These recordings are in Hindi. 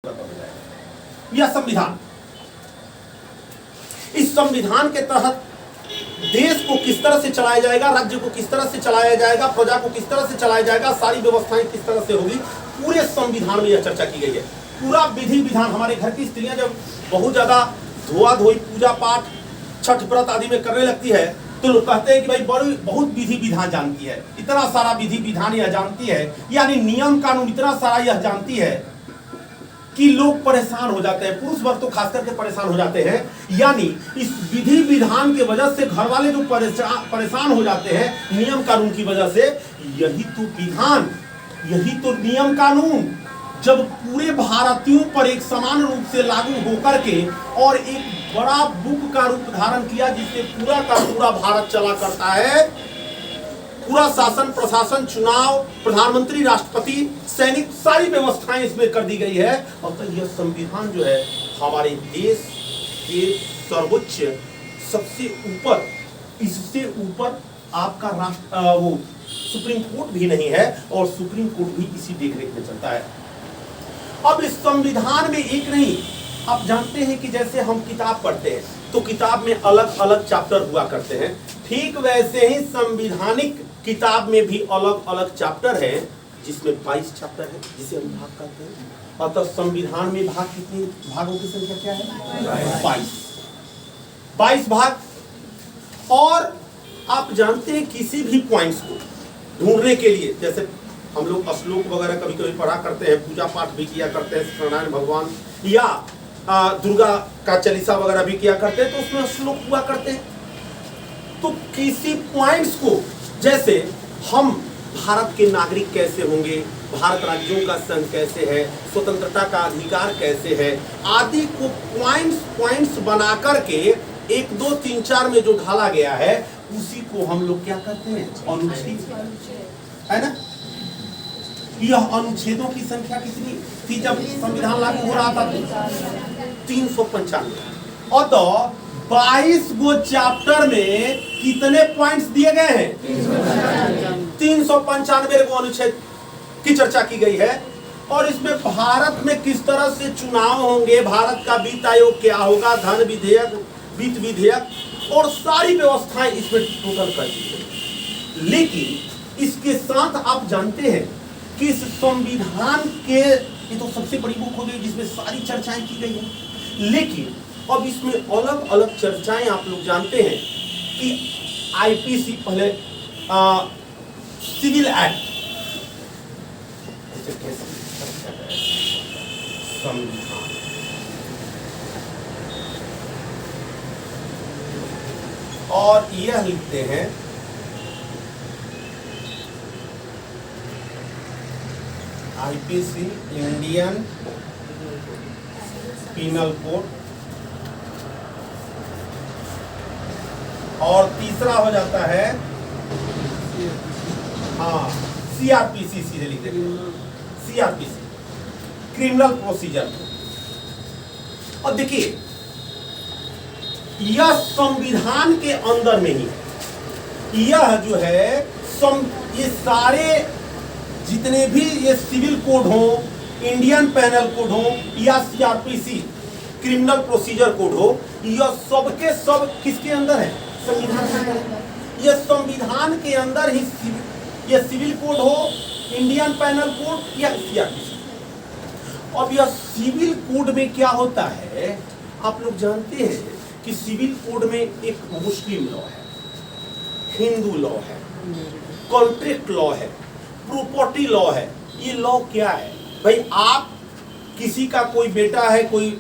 यह संविधान, इस संविधान के तहत देश को किस तरह से चलाया जाएगा, राज्य को किस तरह से चलाया जाएगा, प्रजा को किस तरह से चलाया जाएगा, सारी व्यवस्थाएं किस तरह से होगी, पूरे संविधान में यह चर्चा की गई है। पूरा विधि विधान, हमारे घर की स्त्रियां जब बहुत ज्यादा धोआ धोई पूजा पाठ छठ व्रत आदि में करने लगती है तो लोग कहते हैं कि भाई बड़ी बहुत विधि विधान जानती है, इतना सारा विधि विधान यह जानती है, यानी नियम कानून इतना सारा यह जानती है कि लोग परेशान हो जाते हैं। पुरुष वर्ग तो खास करके परेशान हो जाते हैं, यानी इस विधि विधान के वजह से घर वाले जो परेशान हो जाते हैं नियम कानून की वजह से। यही तो विधान, यही तो नियम कानून जब पूरे भारतीयों पर एक समान रूप से लागू होकर के और एक बड़ा बुक का रूप धारण किया जिससे पूरा का पूरा भारत चला करता है, पूरा शासन प्रशासन चुनाव प्रधानमंत्री राष्ट्रपति सैनिक सारी व्यवस्थाएं इसमें कर दी गई है। और तो यह संविधान जो है हमारे देश के सर्वोच्च सबसे ऊपर, इससे ऊपर आपका राष्ट्र वो सुप्रीम कोर्ट भी नहीं है और सुप्रीम कोर्ट भी इसी देखरेख में चलता है। अब इस संविधान में एक नहीं, आप जानते हैं कि जैसे हम किताब पढ़ते हैं तो किताब में अलग अलग चैप्टर हुआ करते हैं, ठीक वैसे ही संविधानिक किताब में भी अलग अलग चैप्टर है जिसमें 22 चैप्टर है जिसे हम भाग करते हैं। अतः संविधान में भाग कितने भागों की संख्या क्या है? 22 भाग। और आप जानते हैं किसी भी पॉइंट्स को ढूंढने के लिए, जैसे हम लोग श्लोक वगैरह कभी कभी पढ़ा करते हैं, पूजा पाठ भी किया करते हैं सत्यनारायण भगवान या दुर्गा का चालीसा वगैरह भी किया करते हैं, तो उसमें श्लोक हुआ करते हैं। तो किसी पॉइंट्स को, जैसे हम भारत के नागरिक कैसे होंगे, भारत राज्यों का संघ कैसे है, स्वतंत्रता का अधिकार कैसे है, आदि को पॉइंट्स बना करके 1 2 3 4 में जो ढाला गया है उसी को हम लोग क्या करते हैं? अनुच्छेद, है ना। यह अनुच्छेदों की संख्या कितनी थी जब संविधान लागू हो रहा था? 395। और तो 22 गो चैप्टर में कितने पॉइंट्स दिए गए हैं? 395 गो अनुच्छेद की चर्चा की गई है। और इसमें भारत में किस तरह से चुनाव होंगे, भारत का वित्त आयोग क्या होगा, धन विधेयक, वित्त विधेयक और सारी व्यवस्थाएं इसमें टोटल कर दी गई। लेकिन इसके साथ आप जानते हैं कि इस संविधान के, ये तो सबसे बड़ी बुक हो गई जिसमें सारी चर्चाएं की गई हैं, लेकिन अब इसमें अलग अलग चर्चाएं आप लोग जानते हैं कि आईपीसी पहले सिविल एक्ट, संविधान, और यह लिखते हैं आईपीसी इंडियन पीनल कोड, और तीसरा हो जाता है सीआरपीसी, सीधे लिख देते हैं सीआरपीसी, क्रिमिनल प्रोसीजर कोड। और देखिए यह संविधान के अंदर में ही है, यह जो है ये सारे जितने भी ये सिविल कोड हो, इंडियन पेनल कोड हो या सीआरपीसी क्रिमिनल प्रोसीजर कोड हो, यह सबके सब किसके अंदर है? संविधान के अंदर है। यह संविधान के अंदर ही ये सिविल कोड हो, इंडियन पेनल कोड या सीआरपीसी। अब यह सिविल कोड में क्या होता है, आप लोग जानते हैं कि सिविल कोड में एक मुस्लिम लॉ है, हिंदू लॉ है, कॉन्ट्रैक्ट लॉ है, प्रॉपर्टी लॉ है। ये लॉ क्या है भाई? आप किसी का कोई बेटा है, कोई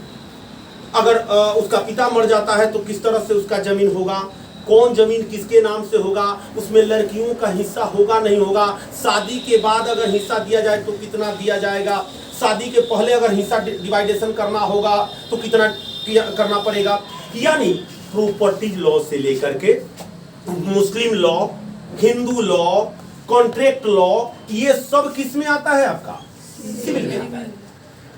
अगर उसका पिता मर जाता है तो किस तरह से उसका जमीन होगा, कौन जमीन किसके नाम से होगा, उसमें लड़कियों का हिस्सा होगा नहीं होगा, शादी के बाद अगर हिस्सा दिया जाए तो कितना दिया जाएगा, शादी के पहले अगर हिस्सा डिवाइडेशन करना होगा तो कितना करना पड़ेगा। यानी प्रॉपर्टी लॉ से लेकर के मुस्लिम law, Hindu law, contract law, ये सब किस में आता है? आपका सिविल में आता है।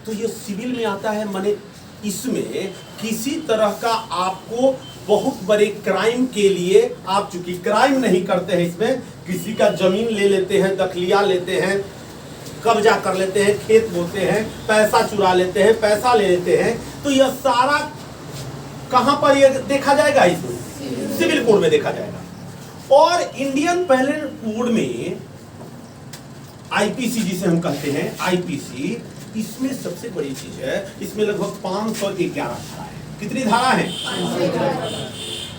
तो ये सिविल में आता है, माने इसमें किसी तरह का आपको बहुत बड़े क्राइम के लिए, आप चूंकि क्राइम नहीं करते हैं, इसमें किसी का जमीन ले लेते हैं, दखलिया लेते हैं, कब्जा कर लेते हैं, खेत बोते हैं, पैसा चुरा लेते हैं, पैसा ले लेते हैं, तो यह सारा कहां पर यह देखा जाएगा? इसमें सिविल कोड में देखा जाएगा। और इंडियन पेनल कोड में आईपीसी जिसे हम कहते हैं, आईपीसी, इसमें सबसे बड़ी चीज है, इसमें लगभग 511 धारा है। कितनी धारा है?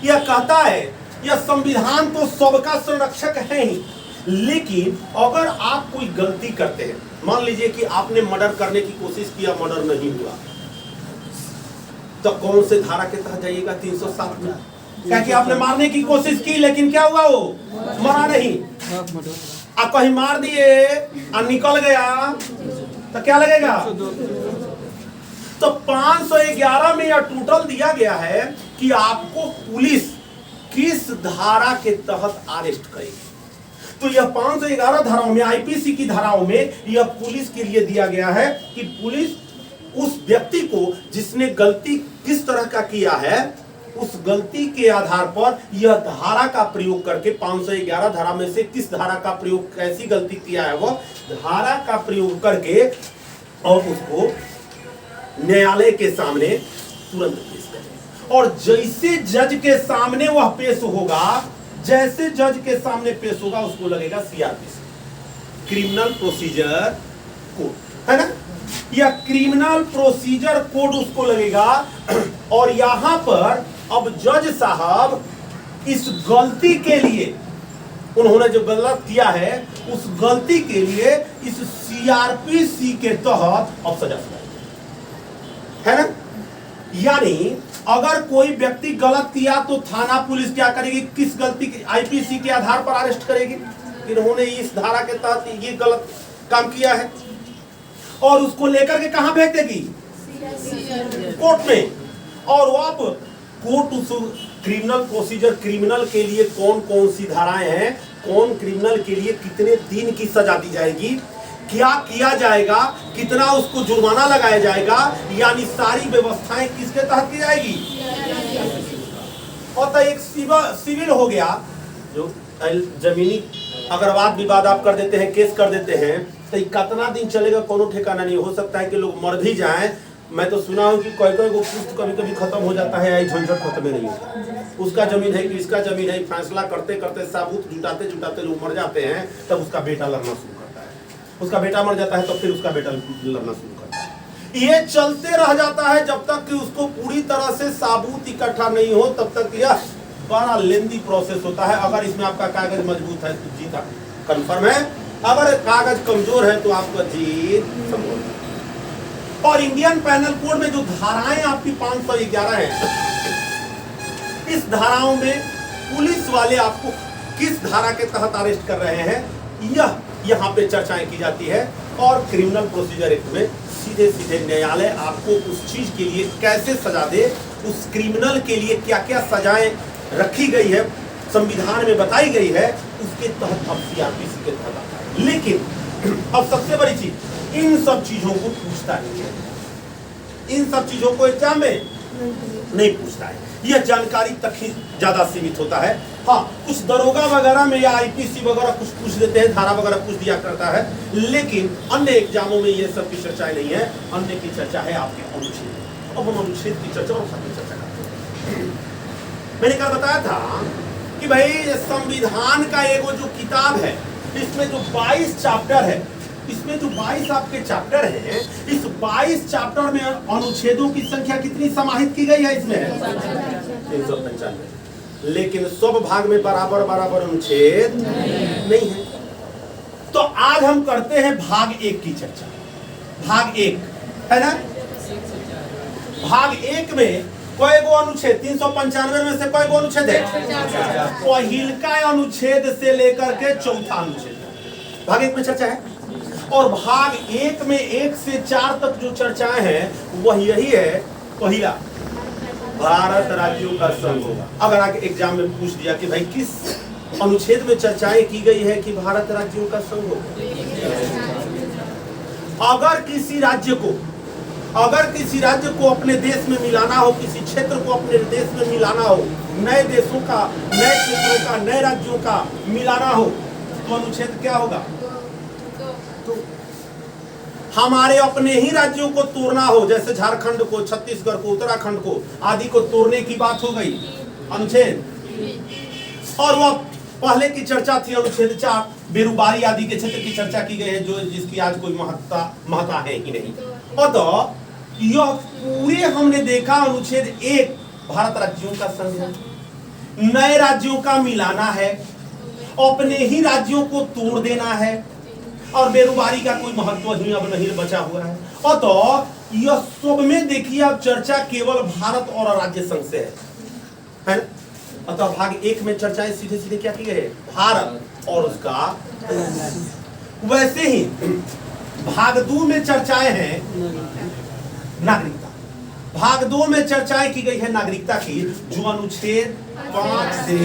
यह कहता है, यह संविधान तो सबका संरक्षक है ही, लेकिन अगर आप कोई गलती करते हैं, मान लीजिए कि आपने मर्डर करने की कोशिश किया, मर्डर नहीं हुआ, तो कौन से धारा के तहत जाइएगा? 307 में। क्या कि आपने मारने की कोशिश की, लेकिन क्या हुआ? वो मरा नहीं। आप कहीं मार दिए और निकल गया तो क्या लगेगा? तो 511 में यह टोटल दिया गया है कि आपको पुलिस किस धारा के तहत अरेस्ट करेगी। तो यह 511 धाराओं में, आईपीसी की धाराओं में, यह पुलिस के लिए दिया गया है कि पुलिस उस व्यक्ति को जिसने गलती किस तरह का किया है, उस गलती के आधार पर यह धारा का प्रयोग करके, 511 धारा में से किस धारा का प्रयोग, कैसी गलती किया है, वह धारा का प्रयोग करके और उसको न्यायालय के सामने तुरंत पेश करें। और जैसे जज के सामने वह पेश होगा, जैसे जज के सामने पेश होगा, उसको लगेगा सीआरपीसी, क्रिमिनल प्रोसीजर कोड, है ना? या क्रिमिनल प्रोसीजर कोड उसको लगेगा। और यहां पर अब जज साहब इस गलती के लिए, उन्होंने जो गलत किया है, उस गलती के लिए इस सीआरपीसी के तहत अब सजा सुनाएंगे, है ना? यानी अगर कोई व्यक्ति गलत किया तो थाना पुलिस क्या करेगी? किस गलती के, आईपीसी के आधार पर अरेस्ट करेगी, इन्होंने इस धारा के तहत ये गलत काम किया है, और उसको लेकर के कहां भेज देगी? कोर्ट में। और वो आप कोर्ट उस क्रिमिनल प्रोसीजर, क्रिमिनल के लिए कौन कौन सी धाराएं हैं, कौन क्रिमिनल के लिए कितने दिन की सजा दी जाएगी, क्या किया जाएगा, कितना उसको जुर्माना लगाया जाएगा, यानी सारी व्यवस्थाएं किसके तहत की जाएगी? और तो एक सिविल हो गया, जो जमीनी अगर वाद विवाद आप कर देते हैं, केस कर देते हैं, तो कितना दिन चलेगा कोनो ठिकाना नहीं। हो सकता है कि लोग मर भी जाएं। मैं तो सुना हूं कि कोई वो पुस्त कभी कभी खत्म हो जाता है, या झंझट खत्म नहीं होता। उसका जमीन है कि इसका जमीन है, फैसला करते करते साबूत जुटाते जुटाते लोग मर जाते हैं, तब उसका बेटा लड़ना शुरू करता है। उसका बेटा मर जाता है तो फिर उसका बेटा लड़ना शुरू करता है। ये चलते रह जाता है जब तक कि उसको पूरी तरह से साबूत इकट्ठा नहीं हो, तब तक यह बड़ा लेंदी प्रोसेस होता है। अगर इसमें आपका कागज मजबूत है तो जीता कंफर्म है, अगर कागज कमजोर है तो आपका जीत संभव है। और इंडियन पेनल कोड में जो धाराएं आपकी 511 है, इस धाराओं में पुलिस वाले आपको किस धारा के तहत अरेस्ट कर रहे हैं, यह यहाँ पे चर्चाएं की जाती है। और क्रिमिनल प्रोसीजर एक्ट में सीधे सीधे न्यायालय आपको उस चीज के लिए कैसे सजा दे, उस क्रिमिनल के लिए क्या क्या सजाएं रखी गई है, संविधान में बताई गई है, उसके तहत अब सीआरपीसी के तहत आता है। लेकिन अब सबसे बड़ी चीज, इन सब चीजों को पूछता नहीं है, इन सब चीजों को एग्जाम में नहीं पूछता है, यह जानकारी तक ही ज्यादा सीमित होता है। हाँ, कुछ दरोगा वगैरह में या आईपीसी वगैरह कुछ पूछ देते हैं, धारा वगैरह पूछ दिया करता है, लेकिन अन्य एग्जामों में ये सब की चर्चा नहीं है। अन्य की चर्चा है आपके अनुच्छेद। अब हम अनुच्छेद की चर्चा और साथ में चर्चा करते हैं। मैंने कल बताया था कि भाई संविधान का एगो जो किताब है, इसमें जो 22 चैप्टर है, इसमें जो 22 आपके चैप्टर हैं, इस 22 चैप्टर में अनुच्छेदों की संख्या कितनी समाहित की गई है? इसमें 395। लेकिन सब भाग में बराबर बराबर अनुच्छेद नहीं है। तो आज हम करते हैं भाग 1 की चर्चा। भाग 1 है ना? भाग 1 में कोई गो अनुच्छेद, 395 में से कोई गो अनुच्छेद है? पहिलका अनुच्छेद से लेकर के चौथा अनुच्छेद भाग 1 में चर्चा है। और भाग 1 में 1 से 4 तक जो चर्चाएं हैं वह यही है। पहला, भारत राज्यों का संघ होगा। अगर आगे एग्जाम में पूछ दिया कि भाई किस अनुच्छेद में चर्चाएं की गई है कि भारत राज्यों का संघ होगा, अगर किसी राज्य को अपने देश में मिलाना हो, किसी क्षेत्र को अपने देश में मिलाना हो, नए देशों का, नए क्षेत्रों का, नए राज्यों का मिलाना हो, तो अनुच्छेद क्या होगा? हमारे अपने ही राज्यों को तोड़ना हो, जैसे झारखंड को, छत्तीसगढ़ को, उत्तराखंड को आदि को तोड़ने की बात हो गई, अनुच्छेद, और वह पहले की चर्चा थी अनुच्छेद 4 बेरुबारी आदि के क्षेत्र की चर्चा की गई है, जो जिसकी आज कोई महत्ता है ही नहीं। और तो यह पूरे हमने देखा अनुच्छेद 1 भारत राज्यों का संघ है, नए राज्यों का मिलाना है, अपने ही राज्यों को तोड़ देना है, और बेरुबारी का कोई महत्व ही अब नहीं बचा हुआ है। और तो यह सब में देखिए अब चर्चा केवल भारत और राज्य संघ से है ना? अतः भाग 1 में चर्चाएं सीधे सीधे क्या की गई है, भारत और उसका। वैसे ही भाग 2 में चर्चाएं हैं नागरिकता, भाग 2 में चर्चाएं की गई है नागरिकता की, जो अनुच्छेद 5 से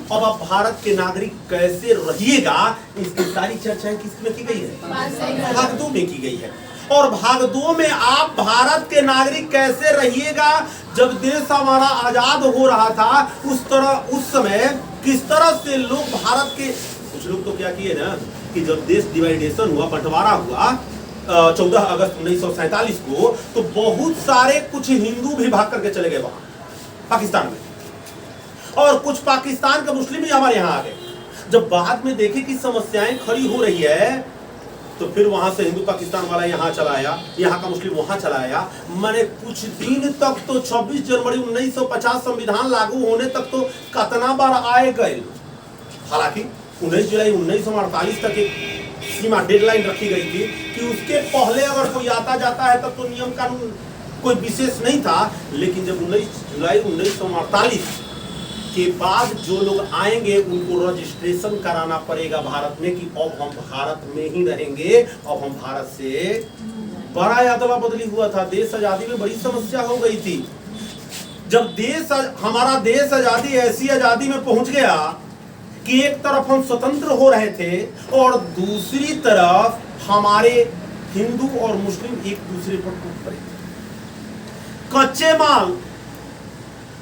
अब आप भारत के नागरिक कैसे रहिएगा, इसकी सारी चर्चाएं किसमें की गई है, भाग 2 में की गई है। और भाग 2 में आप भारत के नागरिक कैसे रहिएगा, जब देश हमारा आजाद हो रहा था उस समय किस तरह से लोग भारत के, कुछ लोग तो क्या किए ना कि जब देश डिवाइडेशन हुआ, बंटवारा हुआ 14 अगस्त 1947 को, तो बहुत सारे कुछ हिंदू भी भाग करके चले गए वहां पाकिस्तान में, और कुछ पाकिस्तान का मुस्लिम भी हमारे यहाँ आ गए। जब बाद में देखे कि समस्याएं खड़ी हो रही है, तो फिर वहां से हिंदू पाकिस्तान वाला यहाँ चला आया, यहाँ का मुस्लिम वहां चला आया। मैंने कुछ दिन तक तो 26 जनवरी 1950 संविधान लागू होने तक तो कितना बार आए गए। हालांकि 19 जुलाई 1948 तक एक सीमा डेडलाइन रखी गई थी कि उसके पहले अगर कोई आता जाता है तब तो नियम कानून कोई विशेष नहीं था। लेकिन जब 19 जुलाई 1948 के बाद जो लोग आएंगे उनको रजिस्ट्रेशन कराना पड़ेगा भारत में कि अब हम भारत में ही रहेंगे, अब हम भारत से। बड़ा अदला बदली हुआ था, देश आजादी में बड़ी समस्या हो गई थी। जब हमारा देश आजादी ऐसी आजादी में पहुंच गया कि एक तरफ हम स्वतंत्र हो रहे थे और दूसरी तरफ हमारे हिंदू और मुस्लिम एक दूसरे पर टूट पड़े। कच्चे माल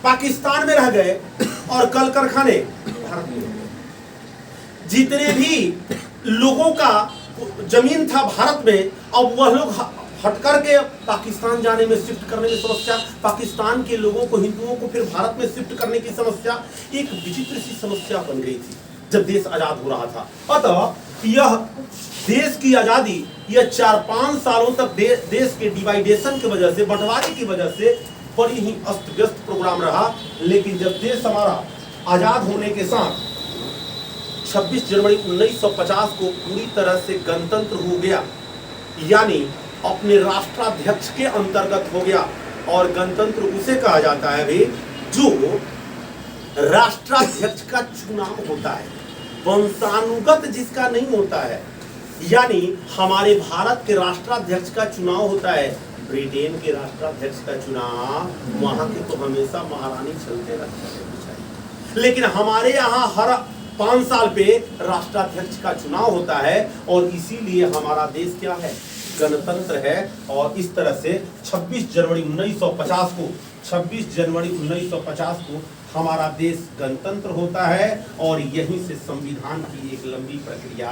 पाकिस्तान में रह गए और कल कारखाने भारत में रह गए। जितने भी लोगों का जमीन था भारत में, अब वह लोग हट करके पाकिस्तान जाने में, शिफ्ट करने में समस्या, पाकिस्तान के लोगों को, हिंदुओं को फिर भारत में शिफ्ट करने की समस्या, एक विचित्र सी समस्या बन गई थी जब देश आजाद हो रहा था। अतः यह देश की आजादी, यह 4-5 सालों तक देश के डिवाइडेशन की वजह से, बंटवारे की वजह से बड़ी ही अस्त व्यस्त प्रोग्राम रहा। लेकिन जब देश हमारा आजाद होने के साथ 26 जनवरी 1950 को पूरी तरह से गणतंत्र हो गया, यानी अपने राष्ट्राध्यक्ष के अंतर्गत हो गया। और गणतंत्र उसे कहा जाता है भी जो राष्ट्राध्यक्ष का चुनाव होता है, वंशानुगत जिसका नहीं होता है। यानी हमारे भारत के राष्ट्राध्यक्ष का चुनाव होता है, ब्रिटेन के राष्ट्राध्यक्ष का चुनाव वहां के तो हमेशा महारानी चलते रहते हैं, लेकिन हमारे यहाँ हर 5 साल पे राष्ट्राध्यक्ष का चुनाव होता है। और इसीलिए हमारा देश क्या है, गणतंत्र है। और इस तरह से 26 जनवरी 1950 को 26 जनवरी 1950 को हमारा देश गणतंत्र होता है। और यहीं से संविधान की एक लंबी प्रक्रिया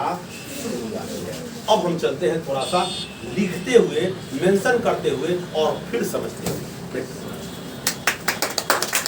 शुरू हो जाती है। अब हम चलते हैं थोड़ा सा लिखते हुए, मेंशन करते हुए और फिर समझते हुए।